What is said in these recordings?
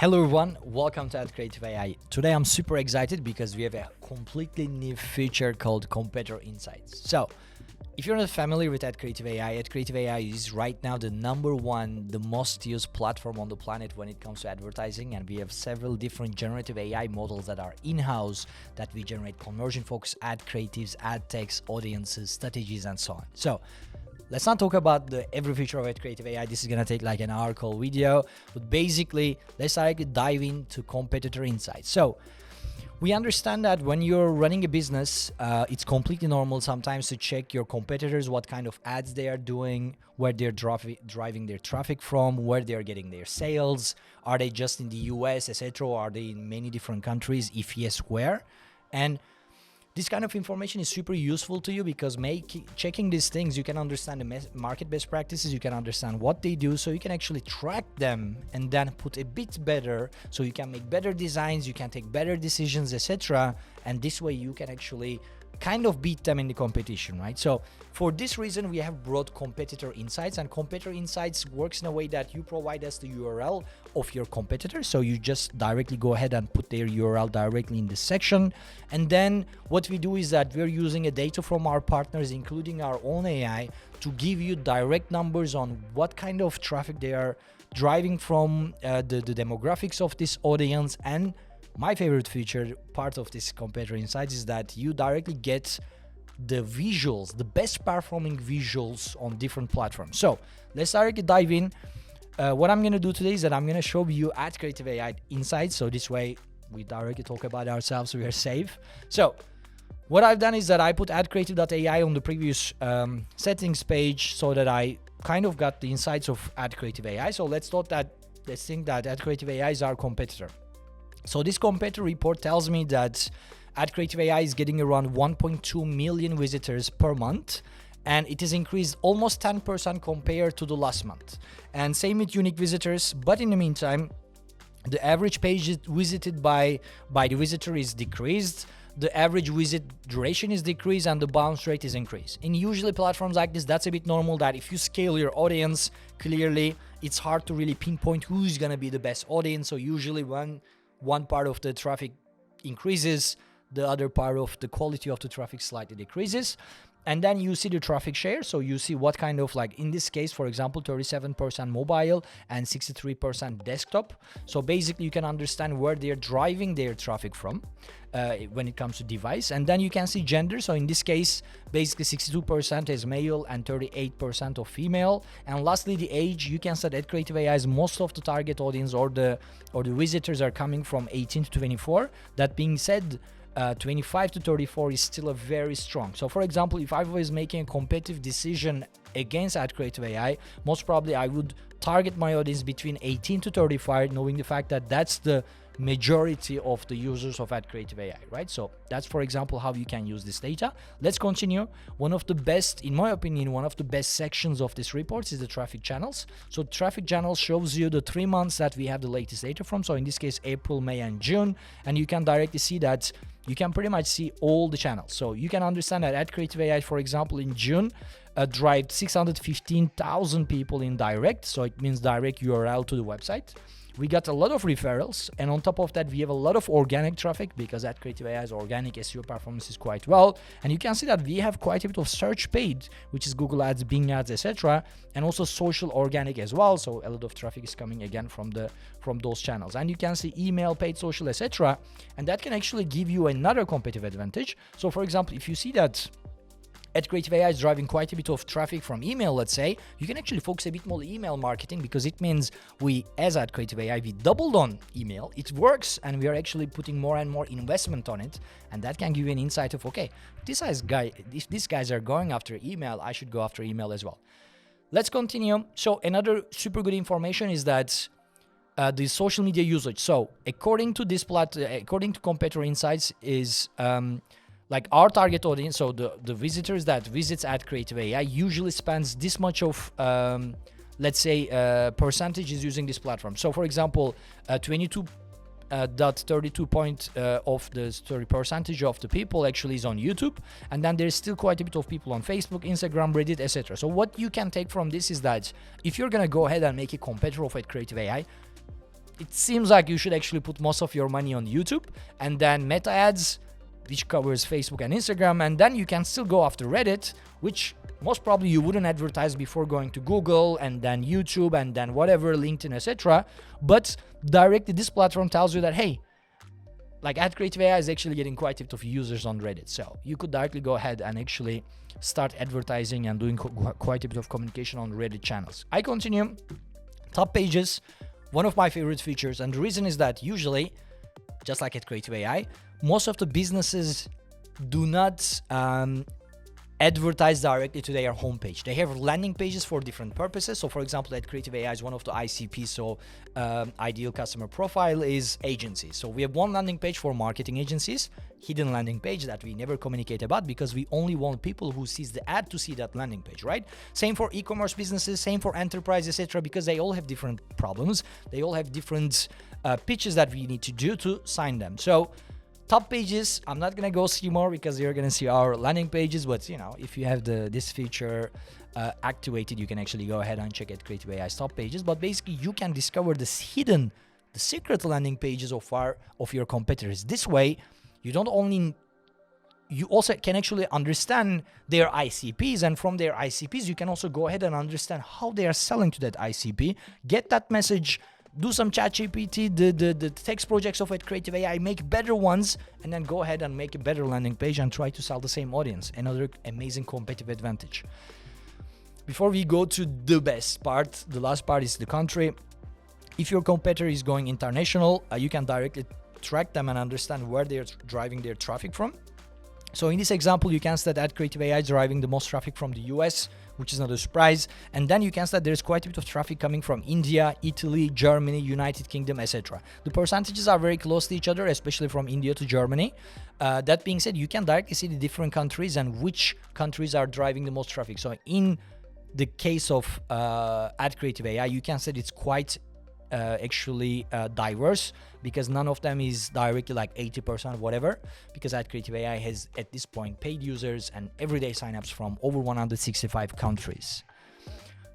Hello everyone, welcome to AdCreative.ai. Today I'm super excited because we have a completely new feature called Competitor Insights. So, if you're not familiar with AdCreative.ai, AdCreative.ai is right now the #1, the most used platform on the planet when it comes to advertising, and we have several different generative AI models that are in-house that we generate conversion-focused ad creatives, ad text, audiences, strategies, and so on. So, let's not talk about every feature of AdCreative.ai. This is going to take like an hour call video. But basically, let's dive into competitor insights. So we understand that when you're running a business, it's completely normal sometimes to check your competitors, what kind of ads they are doing, where they're driving their traffic from, where they're getting their sales. Are they just in the US, etc., or are they in many different countries? If yes, where? And this kind of information is super useful to you because checking these things, you can understand the market best practices, you can understand what they do, so you can actually track them and then put a bit better, so you can make better designs, you can take better decisions, etc. And this way you can actually kind of beat them in the competition, right? So for this reason, we have brought Competitor Insights, and Competitor Insights works in a way that you provide us the URL of your competitor. So you just directly go ahead and put their URL directly in the section. And then what we do is that we're using a data from our partners, including our own AI, to give you direct numbers on what kind of traffic they are driving from, the demographics of this audience. And my favorite feature, part of this Competitor Insights, is that you directly get the visuals, the best performing visuals on different platforms. So let's directly dive in. What I'm going to do today is that I'm going to show you AdCreative.ai Insights. So this way we directly talk about ourselves, so we are safe. So what I've done is that I put AdCreative.ai on the previous settings page so that I kind of got the insights of AdCreative.ai. So let's think that AdCreative.ai is our competitor. So this competitor report tells me that AdCreative.ai is getting around 1.2 million visitors per month, and it has increased almost 10% compared to the last month. And same with unique visitors, but in the meantime, the average page visited by the visitor is decreased, the average visit duration is decreased, and the bounce rate is increased. In usually platforms like this, that's a bit normal, that if you scale your audience, clearly it's hard to really pinpoint who's gonna be the best audience. So usually one part of the traffic increases, the other part of the quality of the traffic slightly decreases. And then you see the traffic share. So you see what kind of, like in this case, for example, 37% mobile and 63% desktop. So basically you can understand where they're driving their traffic from when it comes to device. And then you can see gender. So in this case, basically 62% is male and 38% of female. And lastly, the age. You can set AdCreative.ai's most of the target audience or the visitors are coming from 18 to 24. That being said, 25 to 34 is still a very strong. So for example, if I was making a competitive decision against AdCreative.ai, most probably I would target my audience between 18 to 35, knowing the fact that that's the majority of the users of AdCreative.ai, right? So that's, for example, how you can use this data. Let's continue. One of the best, in my opinion, one of the best sections of this report is the traffic channels. So traffic channels shows you the 3 months that we have the latest data from. So in this case, April, May, and June. And you can directly see that you can pretty much see all the channels. So you can understand that AdCreative.ai, for example, in June, drove 615,000 people in direct. So it means direct URL to the website. We got a lot of referrals, and on top of that, we have a lot of organic traffic because AdCreative.ai's organic SEO performance is quite well. And you can see that we have quite a bit of search paid, which is Google Ads, Bing Ads, etc., and also social organic as well. So a lot of traffic is coming again from those channels. And you can see email, paid social, etc., and that can actually give you another competitive advantage. So for example, if you see that AdCreative.ai is driving quite a bit of traffic from email, let's say, you can actually focus a bit more email marketing, because it means we, as AdCreative.ai, we doubled on email. It works, and we are actually putting more and more investment on it, and that can give you an insight of, okay, if these guys are going after email, I should go after email as well. Let's continue. So another super good information is that the social media usage. So according to according to Competitor Insights, is like our target audience, so the visitors that visits AdCreative.ai usually spends this much of, let's say, percentage is using this platform. So for example, 22.32 of the percentage of the people actually is on YouTube, and then there's still quite a bit of people on Facebook, Instagram, Reddit, etc. So what you can take from this is that if you're gonna go ahead and make a competitor of AdCreative.ai, it seems like you should actually put most of your money on YouTube, and then Meta ads, which covers Facebook and Instagram, and then you can still go after Reddit, which most probably you wouldn't advertise before going to Google and then YouTube and then whatever, LinkedIn, etc. But directly this platform tells you that, hey, like AdCreative.ai is actually getting quite a bit of users on Reddit. So you could directly go ahead and actually start advertising and doing quite a bit of communication on Reddit channels. I continue. Top pages, one of my favorite features. And the reason is that usually, just like AdCreative.ai, most of the businesses do not advertise directly to their homepage. They have landing pages for different purposes. So for example, AdCreative.ai is one of the ICPs. So ideal customer profile is agencies. So we have one landing page for marketing agencies, hidden landing page that we never communicate about because we only want people who sees the ad to see that landing page, right? Same for e-commerce businesses, same for enterprise, etc. Because they all have different problems. They all have different pitches that we need to do to sign them. So top pages, I'm not gonna go see more because you're gonna see our landing pages, but you know, if you have this feature activated, you can actually go ahead and check AdCreative.ai's top pages. But basically, you can discover the secret landing pages of your competitors. This way, you also can actually understand their ICPs, and from their ICPs, you can also go ahead and understand how they are selling to that ICP, get that message, do some ChatGPT, the text projects of AdCreative.ai, make better ones, and then go ahead and make a better landing page and try to sell the same audience. Another amazing competitive advantage. Before we go to the best part, the last part is the country. If your competitor is going international, you can directly track them and understand where they're driving their traffic from. So in this example, you can see that AdCreative.ai is driving the most traffic from the US, which is not a surprise. And then you can see that there's quite a bit of traffic coming from India, Italy, Germany, United Kingdom, etc. The percentages are very close to each other, especially from India to Germany. That being said, you can directly see the different countries and which countries are driving the most traffic. So in the case of AdCreative.ai, you can see that it's quite diverse, because none of them is directly like 80% whatever, because AdCreative.ai has at this point paid users and everyday signups from over 165 countries.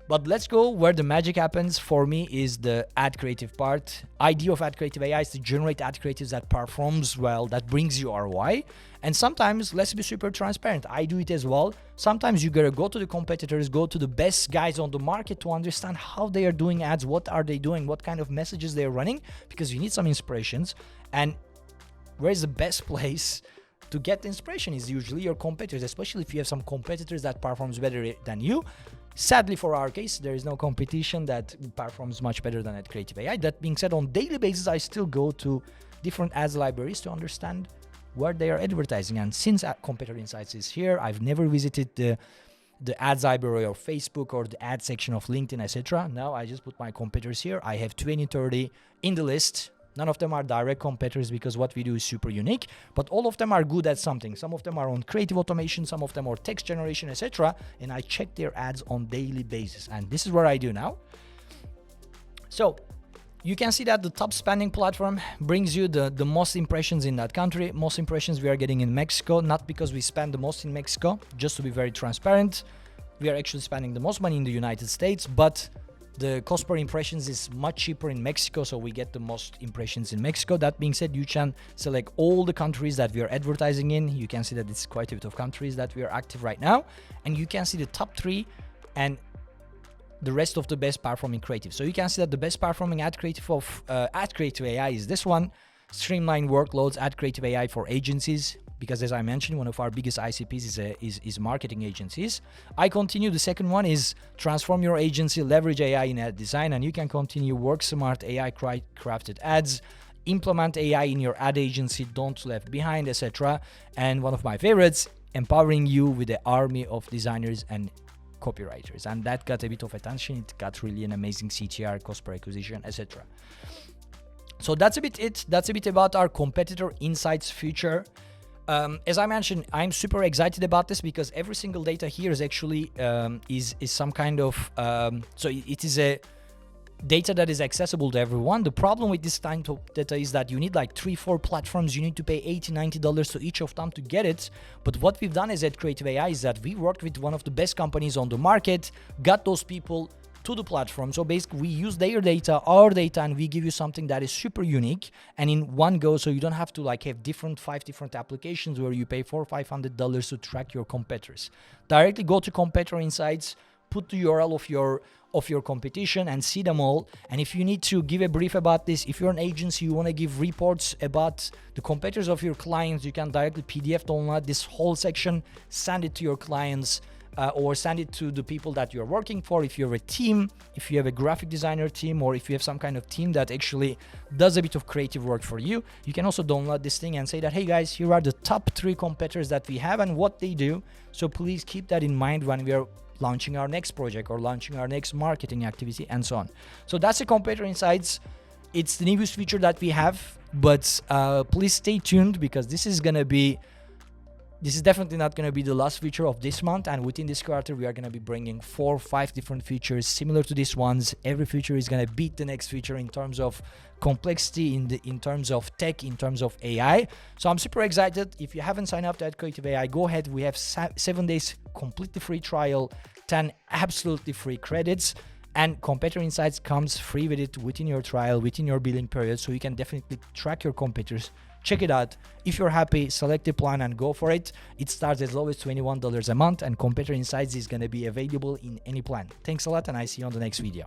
But let's go where the magic happens. For me is the ad creative part. Idea of AdCreative.ai is to generate ad creatives that performs well, that brings you ROI. And sometimes, let's be super transparent, I do it as well. Sometimes you gotta go to the competitors, go to the best guys on the market to understand how they are doing ads, what are they doing, what kind of messages they're running, because you need some inspirations. And where's the best place to get the inspiration is usually your competitors, especially if you have some competitors that performs better than you. Sadly, for our case, there is no competition that performs much better than AdCreative.ai. That being said, on daily basis, I still go to different ads libraries to understand where they are advertising. And since Competitor Insights is here, I've never visited the ads library of Facebook or the ad section of LinkedIn, etc. Now I just put my competitors here. I have 20, 30 in the list. None of them are direct competitors because what we do is super unique, but all of them are good at something. Some of them are on creative automation, some of them are text generation, etc. And I check their ads on daily basis. And this is what I do now. So you can see that the top spending platform brings you the most impressions in that country. Most impressions we are getting in Mexico, not because we spend the most in Mexico, just to be very transparent. We are actually spending the most money in the United States, but the cost per impressions is much cheaper in Mexico, so we get the most impressions in Mexico. That being said, you can select all the countries that we are advertising in. You can see that it's quite a bit of countries that we are active right now, and you can see the top 3 and the rest of the best performing creative. So you can see that the best performing ad creative of AdCreative.ai is this one: streamline workloads, AdCreative.ai for agencies. Because as I mentioned, one of our biggest ICPs is marketing agencies. I continue. The second one is transform your agency, leverage AI in ad design, and you can continue work smart AI crafted ads, implement AI in your ad agency, don't left behind, etc. And one of my favorites, empowering you with the army of designers and copywriters. And that got a bit of attention. It got really an amazing CTR, cost per acquisition, etc. So that's a bit it. That's a bit about our competitor insights feature. As I mentioned, I'm super excited about this because every single data here is actually is some kind of so it is a data that is accessible to everyone. The problem with this kind of data is that you need like 3-4 platforms. You need to pay $80-90 to each of them to get it. But what we've done is at AdCreative.ai is that we worked with one of the best companies on the market, got those people to the platform. So basically we use their data, our data, and we give you something that is super unique and in one go, so you don't have to like have five different applications where you pay $400 or $500 to track your competitors. Directly go to competitor insights, put the URL of your competition and see them all. And if you need to give a brief about this, if you're an agency, you want to give reports about the competitors of your clients, you can directly PDF download this whole section, send it to your clients, or send it to the people that you're working for. If you have a team, if you have a graphic designer team, or if you have some kind of team that actually does a bit of creative work for you, you can also download this thing and say that, hey guys, here are the top 3 competitors that we have and what they do. So please keep that in mind when we are launching our next project or launching our next marketing activity and so on. So that's the competitor insights. It's the newest feature that we have, but please stay tuned because this is definitely not going to be the last feature of this month, and within this quarter we are going to be bringing 4 or 5 different features similar to these ones. Every feature is going to beat the next feature in terms of complexity, in terms of tech, in terms of AI. So I'm super excited. If you haven't signed up to AdCreative.ai, go ahead. We have 7 days completely free trial, 10 absolutely free credits, and competitor insights comes free with it within your trial, within your billing period, so you can definitely track your competitors. Check it out. If you're happy, select the plan and go for it. It starts as low as $21 a month, and competitor insights is going to be available in any plan. Thanks a lot, and I see you on the next video.